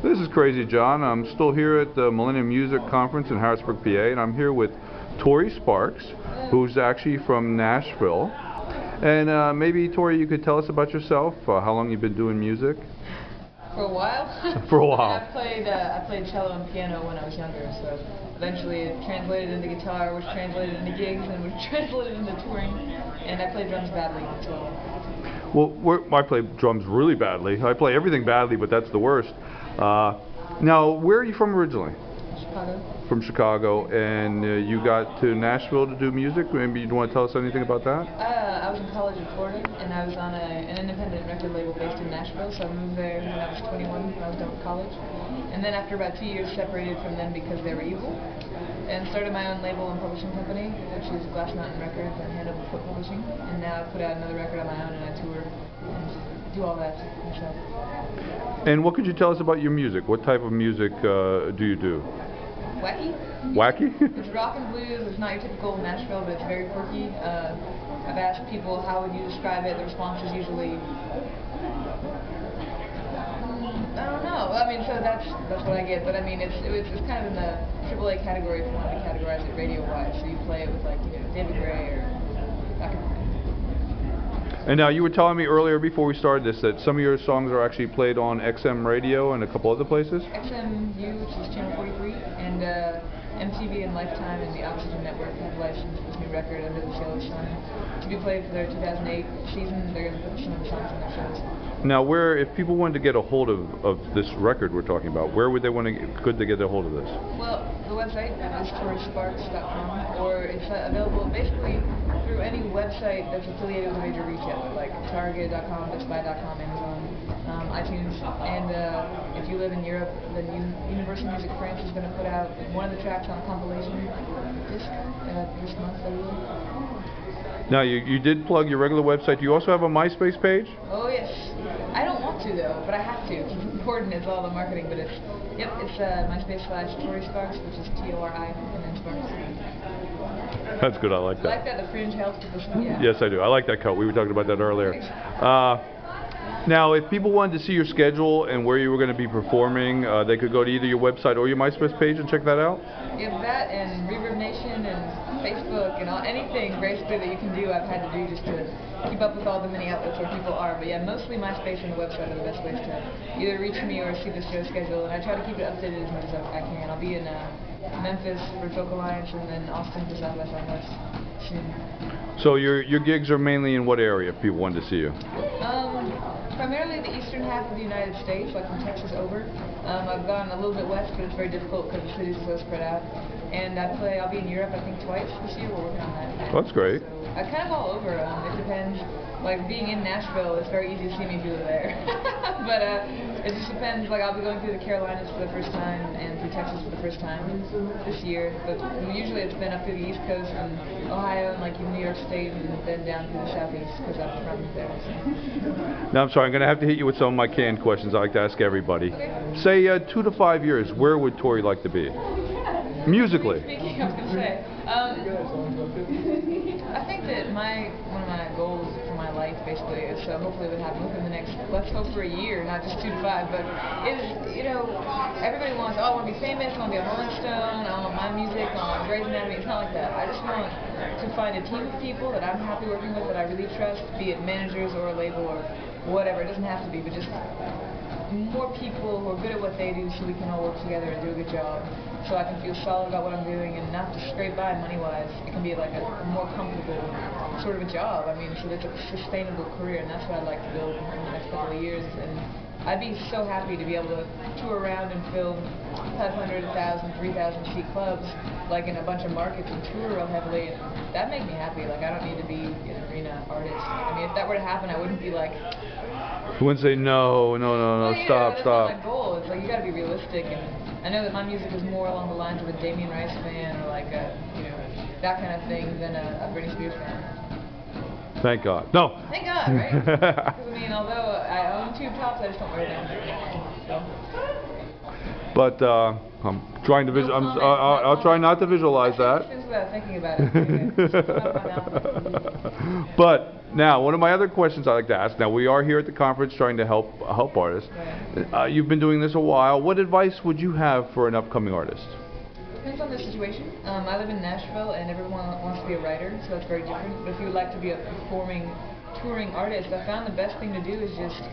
This is Crazy John. I'm still here at the Millennium Music Conference in Harrisburg, PA, and I'm here with Tori Sparks, who's actually from Nashville. And maybe, Tori, you could tell us about yourself, how long you've been doing music? For a while. For a while. I played cello and piano when I was younger, so eventually it translated into guitar, which translated into gigs, and which translated into touring, and I played drums badly as well. Well, I play drums really badly. I play everything badly, but that's the worst. Now, where are you from originally? Chicago. From Chicago, and you got to Nashville to do music. Maybe you want to tell us anything about that? I was in college in Florida, and I was on an independent record label based in Nashville, so I moved there when I was 21, when I was done with college. And then after about 2 years, separated from them because they were evil, and started my own label and publishing company, which is Glass Mountain Records and Hannibal Foot Publishing. And now I put out another record on my own, and I tour and do all that myself. And what could you tell us about your music? What type of music do you do? Wacky? Wacky? It's rock and blues. It's not your typical Nashville, but it's very quirky. I've asked people how would you describe it. The response is usually, I don't know. I mean, so that's what I get. But I mean, it's kind of in the AAA category if you wanted to categorize it radio-wise. So you play it with like David Gray or that kind of thing. And now you were telling me earlier before we started this that some of your songs are actually played on XM radio and a couple other places? XMU, which is channel 43, and MTV and Lifetime and the Oxygen Network have licensed this new record Under the Yellow Sun to be played for their 2008 season. They're going to put some of the songs in their shows. Now, if people wanted to get a hold of this record we're talking about, where would they could they get a hold of this? Well, the website is torisparks.com, or it's available basically through any website that's affiliated with a major retailer, like Target.com, BestBuy.com, Amazon, iTunes. And if you live in Europe, then Universal Music France is going to put out one of the tracks on a compilation disc this month, I believe. Now, you did plug your regular website. Do you also have a Myspace page? Oh, yes. I don't want to, though, but I have to. It's important. It's all the marketing, but it's Myspace/Tori Sparks, which is Tori and then Sparks. That's good. I like that. I like that the fringe helps with the yeah. Yes, I do. I like that cut. We were talking about that earlier. Now, if people wanted to see your schedule and where you were going to be performing, they could go to either your website or your Myspace page and check that out? Yeah, that and Reverb Nation and Facebook and anything basically that you can do, I've had to do just to keep up with all the many outlets where people are. But yeah, mostly MySpace and the website are the best ways to either reach me or see the show schedule. And I try to keep it updated as much as I can. I'll be in Memphis for Folk Alliance and then Austin for South by Southwest soon. So your gigs are mainly in what area if people wanted to see you? Primarily the eastern half of the United States, like from Texas over. I've gone a little bit west, but it's very difficult because the cities are so spread out. And I'll be in Europe, I think, twice this year. We're working on that. That's great. So, kind of all over. It depends. Like, being in Nashville, it's very easy to see me if you live there. But it just depends. Like, I'll be going through the Carolinas for the first time and through Texas for the first time this year. But usually it's been up through the East Coast and Ohio and, like, New York State and then down through the Southeast because I'm from there. So. Now, I'm sorry. I'm going to have to hit you with some of my canned questions I like to ask everybody. Okay. Say 2 to 5 years, where would Tori like to be? Musically. Speaking, I was going to say, I think that one of my goals for my life basically is hopefully it would happen within the next, let's hope for a year, not just 2 to 5, but is, everybody wants, I want to be famous, I want to be a Rolling Stone, I want my music on Grey's Anatomy. It's not like that. I just want to find a team of people that I'm happy working with, that I really trust, be it managers or a label or whatever. It doesn't have to be, but just more people who are good at what they do so we can all work together and do a good job. So I can feel solid about what I'm doing and not just scrape by money-wise. It can be like a more comfortable sort of a job. I mean, so it's a sustainable career, and that's what I'd like to build in the next couple of years. And I'd be so happy to be able to tour around and fill 500, 1,000, 3,000 seat clubs, like in a bunch of markets and tour real heavily. And that'd make me happy. Like, I don't need to be an arena artist. I mean, if that were to happen, I wouldn't be like... You wouldn't say no, stop. That's not my goal. It's like you got to be realistic, and I know that my music is more along the lines of a Damien Rice fan or like that kind of thing than a Britney Spears fan. Thank God. No. Thank God, right? Because I mean, although I own 2 tops, I just don't wear them. So. But I'm trying to I'll try not to visualize that. Without thinking about it. But Now, one of my other questions I like to ask. Now, we are here at the conference trying to help artists. Right. You've been doing this a while. What advice would you have for an upcoming artist? Depends on the situation. I live in Nashville, and everyone wants to be a writer, so that's very different. But if you would like to be a performing, touring artist, I found the best thing to do is just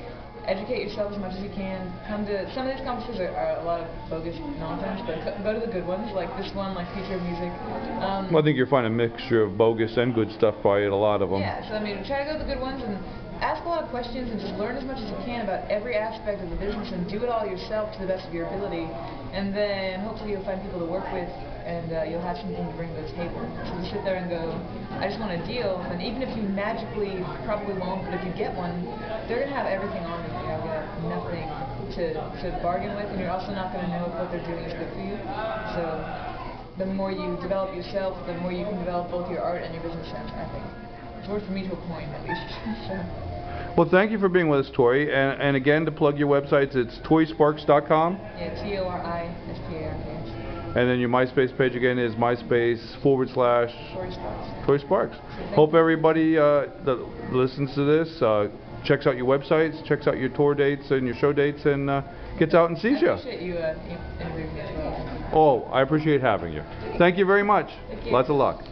educate yourself as much as you can. Come to some of these conferences are a lot of bogus nonsense, but go to the good ones, like this one, like Future of Music. Well, I think you'll find a mixture of bogus and good stuff probably at a lot of them. Yeah, so I mean, try to go to the good ones and ask a lot of questions and just learn as much as you can about every aspect of the business and do it all yourself to the best of your ability. And then hopefully you'll find people to work with, and you'll have something to bring to the table. So you sit there and go, I just want a deal, and even if you magically probably won't, but if you get one, they're going to have everything on you. You're going to have nothing to bargain with, and you're also not going to know if what they're doing is good for you. So the more you develop yourself, the more you can develop both your art and your business sense, I think. It's worked for me to a point, at least. So. Well, thank you for being with us, Tori. And again, to plug your websites, it's torisparks.com. Yeah, TORISPARKS. And then your MySpace page again is MySpace / Tori Sparks. Tori Sparks. Hope everybody that listens to this checks out your websites, checks out your tour dates and your show dates, and gets out and sees you. I appreciate you interviewing me as well. Oh, I appreciate having you. Thank you very much. Thank you. Lots of luck.